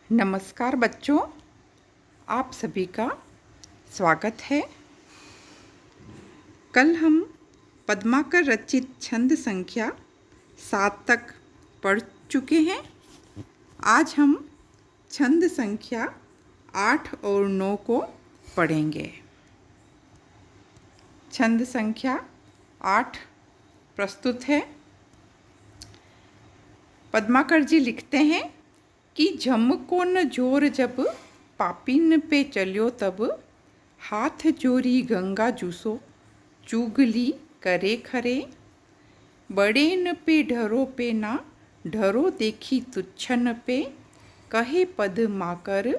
नमस्कार बच्चों, आप सभी का स्वागत है। कल हम पद्माकर रचित छंद संख्या 7 तक पढ़ चुके हैं। आज हम छंद संख्या 8 और 9 को पढ़ेंगे। छंद संख्या 8 प्रस्तुत है। पद्माकर जी लिखते हैं कि झमको न जोर जब पापिन पे चलियो तब, हाथ जोरी गंगा जूसो चुगली करे खरे। बड़े न पे ढरो पे ना ढरो देखी तुच्छन पे, कहे पद माकर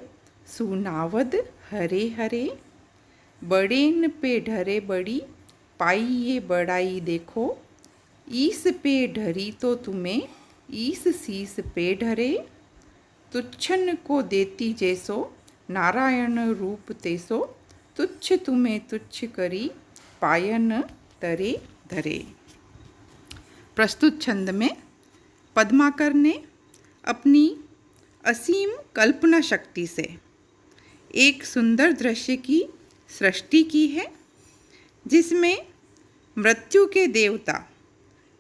सुनावद हरे हरे। बड़े न पे ढरे बड़ी पाई ये बड़ाई देखो, ईस पे ढरी तो तुम्हें ईस शीस पे ढरे। तुच्छन को देती जैसो नारायण रूप तेसो, तुच्छ तुम्हें तुच्छ करी पायन तरे धरे। प्रस्तुत छंद में पद्माकर ने अपनी असीम कल्पना शक्ति से एक सुंदर दृश्य की सृष्टि की है, जिसमें मृत्यु के देवता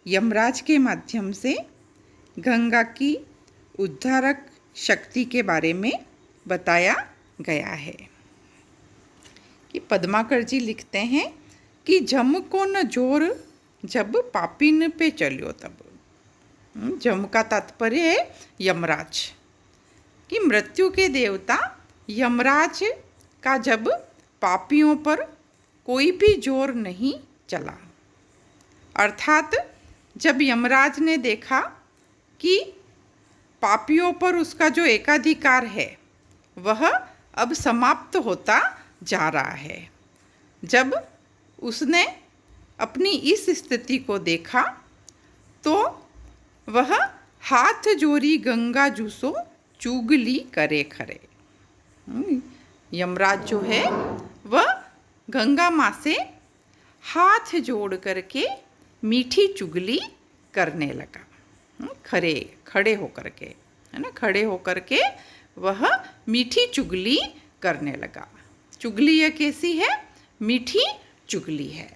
यमराज के माध्यम से गंगा की उद्धारक शक्ति के बारे में बताया गया है। कि पद्माकर जी लिखते हैं कि झमको न जोर जब पापिन पे चलियो तब। झम का तात्पर्य है यमराज, कि मृत्यु के देवता यमराज का जब पापियों पर कोई भी जोर नहीं चला, अर्थात जब यमराज ने देखा कि पापियों पर उसका जो एकाधिकार है वह अब समाप्त होता जा रहा है, जब उसने अपनी इस स्थिति को देखा तो वह हाथ जोरी गंगा जूसो चुगली करे खरे। यमराज जो है वह गंगा माँ से हाथ जोड़ करके मीठी चुगली करने लगा। खड़े होकर के, है ना, खड़े होकर के वह मीठी चुगली करने लगा। चुगली यह कैसी है? मीठी चुगली है।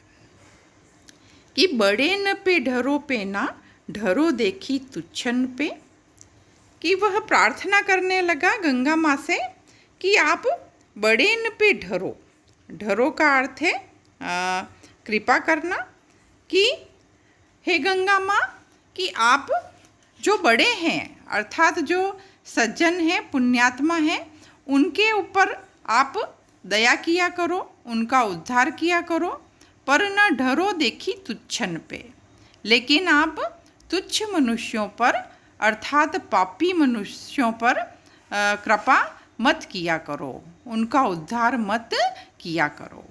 कि बड़े न पे ढरो पे ना ढरो देखी तुच्छन पे, कि वह प्रार्थना करने लगा गंगा माँ से कि आप बड़े न पे ढरो। ढरो का अर्थ है कृपा करना, कि हे गंगा माँ कि आप जो बड़े हैं अर्थात जो सज्जन हैं, पुण्यात्मा हैं, उनके ऊपर आप दया किया करो, उनका उद्धार किया करो। पर न ढरो देखी तुच्छन पे, लेकिन आप तुच्छ मनुष्यों पर अर्थात पापी मनुष्यों पर कृपा मत किया करो, उनका उद्धार मत किया करो।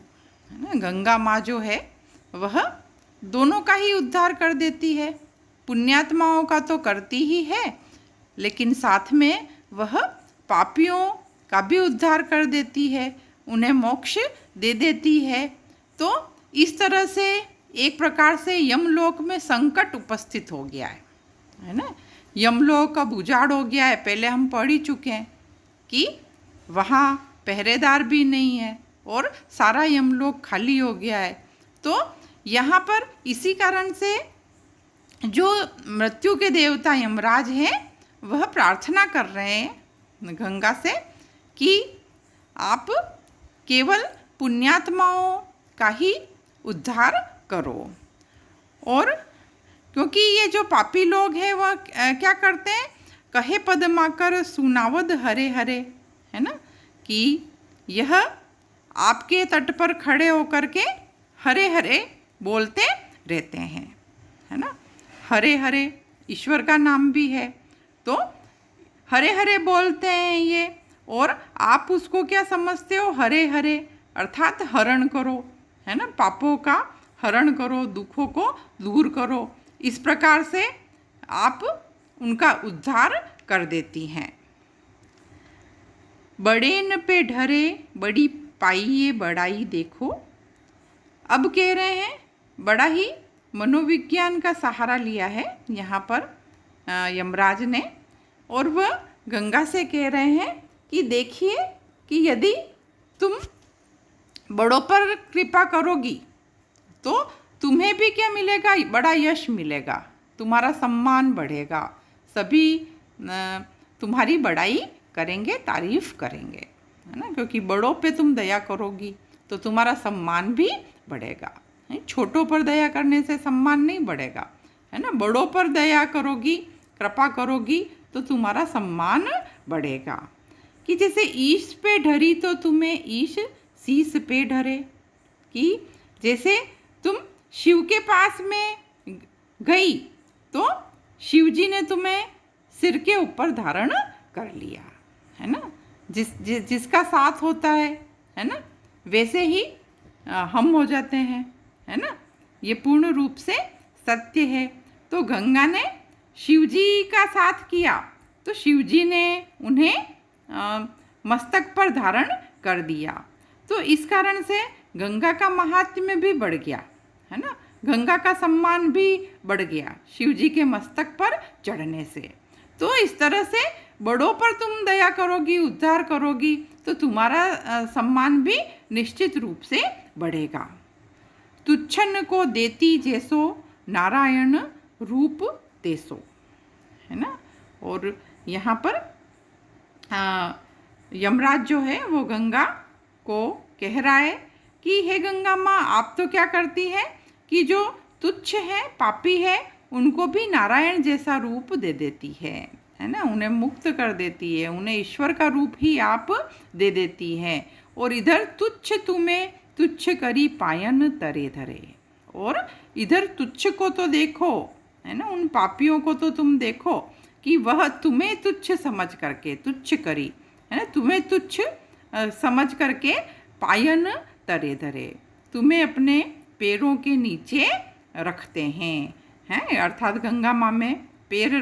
है ना, गंगा माँ जो है वह दोनों का ही उद्धार कर देती है। पुण्यात्माओं का तो करती ही है, लेकिन साथ में वह पापियों का भी उद्धार कर देती है, उन्हें मोक्ष दे देती है। तो इस तरह से एक प्रकार से यमलोक में संकट उपस्थित हो गया है ना। यमलोक अब उजाड़ हो गया है। पहले हम पढ़ ही चुके हैं कि वहाँ पहरेदार भी नहीं है और सारा यमलोक खाली हो गया है। तो यहाँ पर इसी कारण से जो मृत्यु के देवता यमराज हैं वह प्रार्थना कर रहे हैं गंगा से कि आप केवल पुण्यात्माओं का ही उद्धार करो। और क्योंकि ये जो पापी लोग हैं वह क्या करते हैं, कहे पद माकर सुनावद हरे हरे, है ना, कि यह आपके तट पर खड़े होकर के हरे हरे बोलते रहते हैं, है ना। हरे हरे ईश्वर का नाम भी है, तो हरे हरे बोलते हैं ये। और आप उसको क्या समझते हो? हरे हरे अर्थात हरण करो, है ना, पापों का हरण करो, दुखों को दूर करो। इस प्रकार से आप उनका उद्धार कर देती हैं। बड़े न पे ढरे बड़ी पाइए बड़ाई देखो। अब कह रहे हैं बड़ा ही मनोविज्ञान का सहारा लिया है यहाँ पर यमराज ने, और वह गंगा से कह रहे हैं कि देखिए कि यदि तुम बड़ों पर कृपा करोगी तो तुम्हें भी क्या मिलेगा, बड़ा यश मिलेगा, तुम्हारा सम्मान बढ़ेगा, सभी तुम्हारी बड़ाई करेंगे, तारीफ करेंगे, है ना। क्योंकि बड़ों पे तुम दया करोगी तो तुम्हारा सम्मान भी बढ़ेगा। छोटों पर दया करने से सम्मान नहीं बढ़ेगा, है ना। बड़ों पर दया करोगी, कृपा करोगी तो तुम्हारा सम्मान बढ़ेगा। कि जैसे ईश पे ढरी तो तुम्हें ईश शीश पे ढरे। कि जैसे तुम शिव के पास में गई तो शिव जी ने तुम्हें सिर के ऊपर धारण कर लिया, है ना। जिसका साथ होता है ना, वैसे ही हम हो जाते हैं, है ना। ये पूर्ण रूप से सत्य है। तो गंगा ने शिव जी का साथ किया तो शिव जी ने उन्हें मस्तक पर धारण कर दिया। तो इस कारण से गंगा का महात्म्य भी बढ़ गया, है ना। गंगा का सम्मान भी बढ़ गया शिव जी के मस्तक पर चढ़ने से। तो इस तरह से बड़ों पर तुम दया करोगी, उद्धार करोगी तो तुम्हारा सम्मान भी निश्चित रूप से बढ़ेगा। तुच्छन को देती जैसो नारायण रूप तेसो, है ना। और यहाँ पर यमराज जो है वो गंगा को कह रहा है कि हे गंगा माँ, आप तो क्या करती है कि जो तुच्छ है, पापी है, उनको भी नारायण जैसा रूप दे देती है ना। उन्हें मुक्त कर देती है, उन्हें ईश्वर का रूप ही आप दे देती है। और इधर तुच्छ तुम्हें तुच्छ करी पायन तरे धरे। और इधर तुच्छ को तो देखो, है ना, उन पापियों को तो तुम देखो कि वह तुम्हें तुच्छ समझ करके तुच्छ करी, है ना, तुम्हें तुच्छ समझ करके पायन तरे धरे, तुम्हें अपने पैरों के नीचे रखते हैं अर्थात गंगा माँ में पैर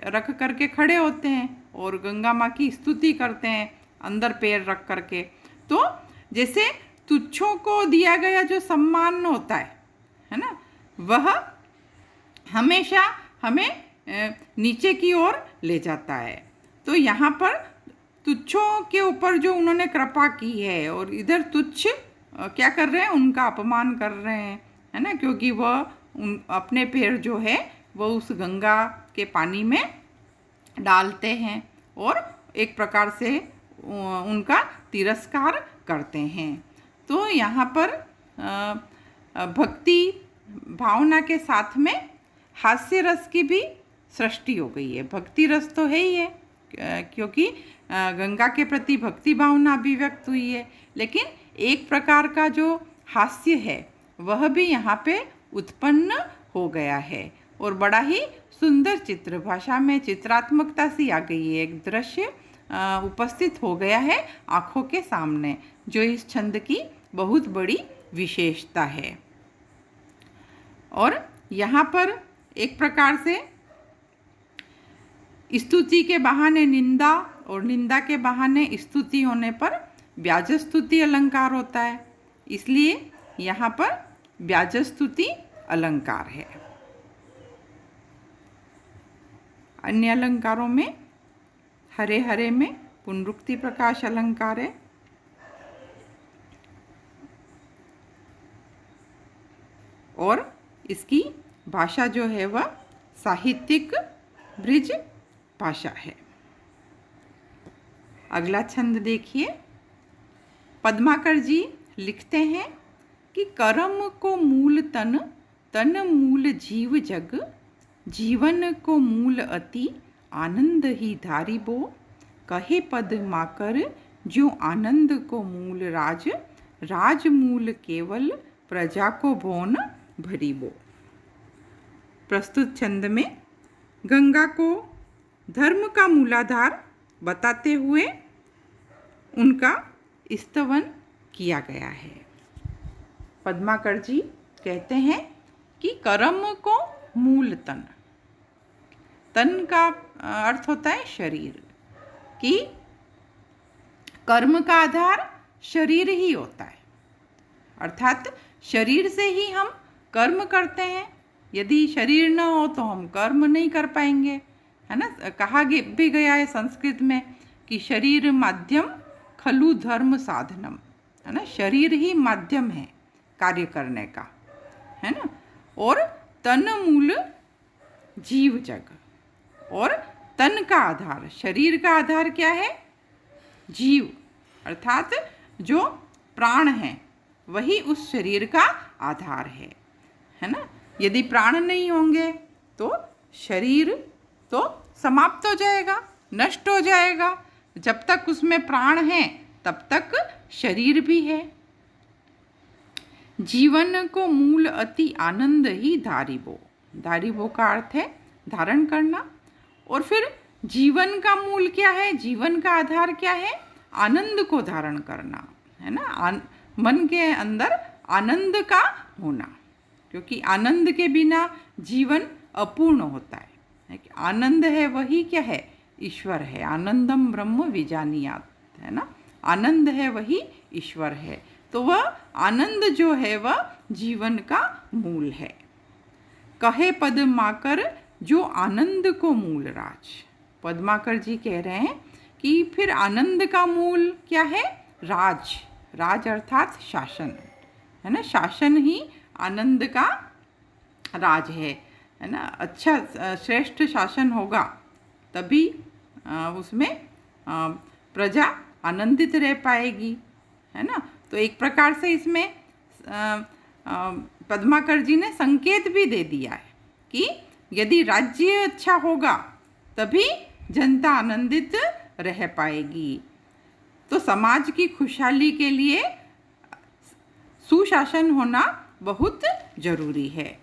रख करके खड़े होते हैं और गंगा माँ की स्तुति करते हैं अंदर पैर रख करके। तो जैसे तुच्छों को दिया गया जो सम्मान होता है ना, वह हमेशा हमें नीचे की ओर ले जाता है। तो यहाँ पर तुच्छों के ऊपर जो उन्होंने कृपा की है और इधर तुच्छ क्या कर रहे हैं, उनका अपमान कर रहे हैं, है ना। क्योंकि वह अपने पैर जो है वह उस गंगा के पानी में डालते हैं और एक प्रकार से उनका तिरस्कार करते हैं। तो यहाँ पर भक्ति भावना के साथ में हास्य रस की भी सृष्टि हो गई है। भक्ति रस तो है ही है क्योंकि गंगा के प्रति भक्ति भावना अभिव्यक्त हुई है, लेकिन एक प्रकार का जो हास्य है वह भी यहाँ पे उत्पन्न हो गया है और बड़ा ही सुंदर चित्र, भाषा में चित्रात्मकता सी आ गई है। एक दृश्य उपस्थित हो गया है आँखों के सामने, जो इस छंद की बहुत बड़ी विशेषता है। और यहाँ पर एक प्रकार से स्तुति के बहाने निंदा और निंदा के बहाने स्तुति होने पर ब्याज स्तुति अलंकार होता है, इसलिए यहाँ पर ब्याज स्तुति अलंकार है। अन्य अलंकारों में हरे हरे में पुनरुक्ति प्रकाश अलंकार है। और इसकी भाषा जो है वह साहित्यिक ब्रिज भाषा है। अगला छंद देखिए। पद्माकर जी लिखते हैं कि कर्म को मूल तन, तन मूल जीव जग, जीवन को मूल अति आनंद ही धारिबो, कहे पद्माकर जो आनंद को मूल राज, राज मूल केवल प्रजा को भोन भरिबो। प्रस्तुत छंद में गंगा को धर्म का मूलाधार बताते हुए उनका स्तवन किया गया है। पद्माकर जी कहते हैं कि कर्म को मूल तन, तन का अर्थ होता है शरीर, कि कर्म का आधार शरीर ही होता है, अर्थात शरीर से ही हम कर्म करते हैं। यदि शरीर न हो तो हम कर्म नहीं कर पाएंगे। है ना। कहा भी गया है संस्कृत में कि शरीर माध्यम खलु धर्म साधनम, है ना। शरीर ही माध्यम है कार्य करने का, है ना। और तन मूल जीव जग, और तन का आधार, शरीर का आधार क्या है? जीव, अर्थात जो प्राण है वही उस शरीर का आधार है ना। यदि प्राण नहीं होंगे तो शरीर तो समाप्त हो जाएगा, नष्ट हो जाएगा। जब तक उसमें प्राण है तब तक शरीर भी है। जीवन को मूल अति आनंद ही धारिबो, धारिबो का अर्थ है धारण करना। और फिर जीवन का मूल क्या है? जीवन का आधार क्या है? आनंद को धारण करना, है ना। मन के अंदर आनंद का होना, क्योंकि आनंद के बिना जीवन अपूर्ण होता है कि आनंद है वही क्या है? ईश्वर है। आनंदम ब्रह्म विजानीयात, है ना। आनंद है वही ईश्वर है। तो वह आनंद जो है वह जीवन का मूल है। कहे पद्माकर जो आनंद को मूल राज, पद्माकर जी कह रहे हैं कि फिर आनंद का मूल क्या है? राज, राज अर्थात शासन, है ना। शासन ही आनंद का राज है ना। अच्छा श्रेष्ठ शासन होगा तभी उसमें प्रजा आनंदित रह पाएगी, है ना। तो एक प्रकार से इसमें पद्माकर जी ने संकेत भी दे दिया है कि यदि राज्य अच्छा होगा तभी जनता आनंदित रह पाएगी। तो समाज की खुशहाली के लिए सुशासन होना बहुत जरूरी है।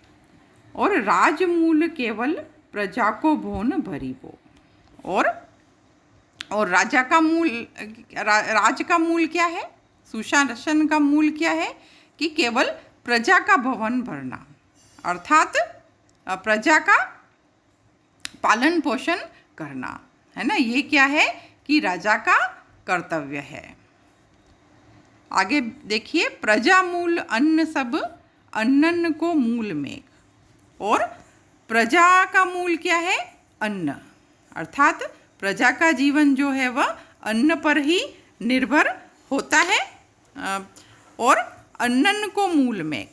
और राजमूल केवल प्रजा को भोन भरीबो, और राजा का मूल, राज का मूल क्या है? सुशासन का मूल क्या है? कि केवल प्रजा का भवन भरना, अर्थात प्रजा का पालन पोषण करना, है ना। ये क्या है? कि राजा का कर्तव्य है। आगे देखिए, प्रजा मूल अन्न सब अन्नन को मूल मेघ, और प्रजा का मूल क्या है? अन्न, अर्थात प्रजा का जीवन जो है वह अन्न पर ही निर्भर होता है। और अन्नन को मूल मेघ,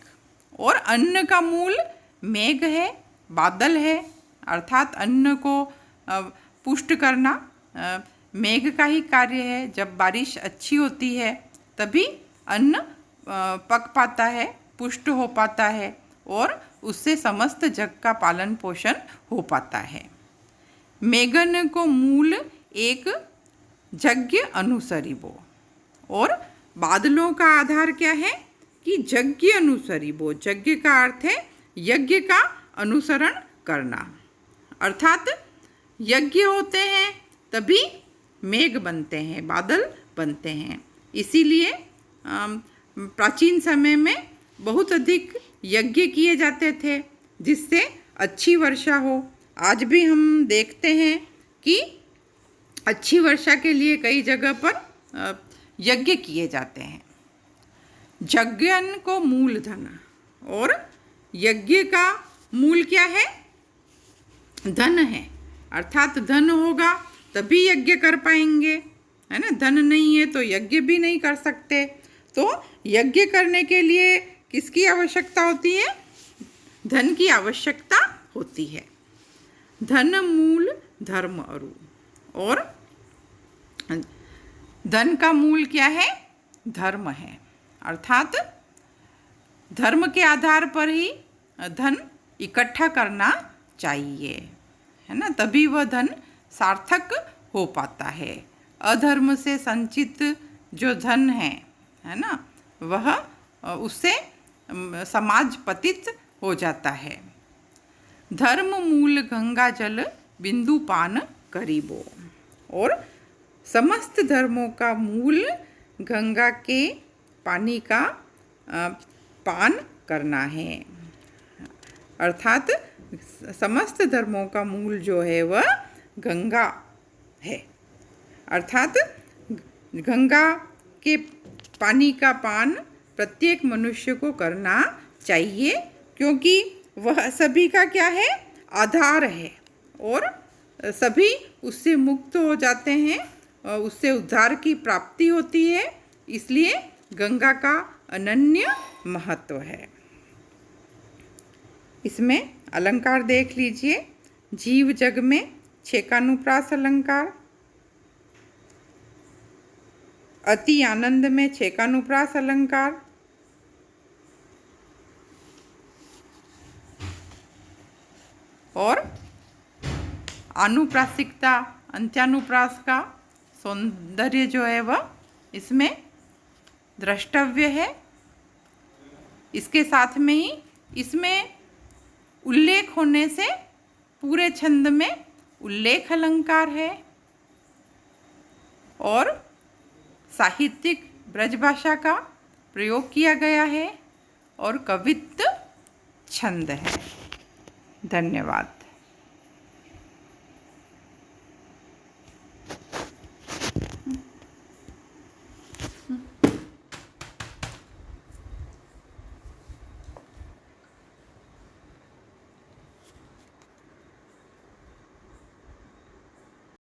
और अन्न का मूल मेघ है, बादल है, अर्थात अन्न को पुष्ट करना मेघ का ही कार्य है। जब बारिश अच्छी होती है तभी अन्न पक पाता है, पुष्ट हो पाता है, और उससे समस्त जग का पालन पोषण हो पाता है। मेघन को मूल एक यज्ञ अनुसरिबो, और बादलों का आधार क्या है? कि यज्ञ अनुसरिबो। यज्ञ का अर्थ है यज्ञ का अनुसरण करना, अर्थात यज्ञ होते हैं तभी मेघ बनते हैं, बादल बनते हैं। इसीलिए प्राचीन समय में बहुत अधिक यज्ञ किए जाते थे जिससे अच्छी वर्षा हो। आज भी हम देखते हैं कि अच्छी वर्षा के लिए कई जगह पर यज्ञ किए जाते हैं। यज्ञन को मूल धन, और यज्ञ का मूल क्या है? धन है, अर्थात धन होगा तभी यज्ञ कर पाएंगे, है ना। धन नहीं है तो यज्ञ भी नहीं कर सकते। तो यज्ञ करने के लिए किसकी आवश्यकता होती है? धन की आवश्यकता होती है। धन मूल धर्म अरु, और धन का मूल क्या है? धर्म है, अर्थात धर्म के आधार पर ही धन इकट्ठा करना चाहिए, है ना। तभी वह धन सार्थक हो पाता है। अधर्म से संचित जो धन है ना, वह उससे समाज पतित हो जाता है। धर्म मूल गंगा जल बिंदु पान करीबो, और समस्त धर्मों का मूल गंगा के पानी का पान करना है, अर्थात समस्त धर्मों का मूल जो है वह गंगा है, अर्थात गंगा के पानी का पान प्रत्येक मनुष्य को करना चाहिए, क्योंकि वह सभी का क्या है? आधार है, और सभी उससे मुक्त हो जाते हैं और उससे उद्धार की प्राप्ति होती है। इसलिए गंगा का अनन्य महत्व है। इसमें अलंकार देख लीजिए। जीव जग में छेकानुप्रास अलंकार, अति आनंद में छेकानुप्रास अलंकार, और आनुप्रासिकता अंत्यानुप्रास का सौंदर्य जो है वह इसमें द्रष्टव्य है। इसके साथ में ही इसमें उल्लेख होने से पूरे छंद में उल्लेख अलंकार है और साहित्यिक ब्रजभाषा का प्रयोग किया गया है और कवित्व छंद है। धन्यवाद।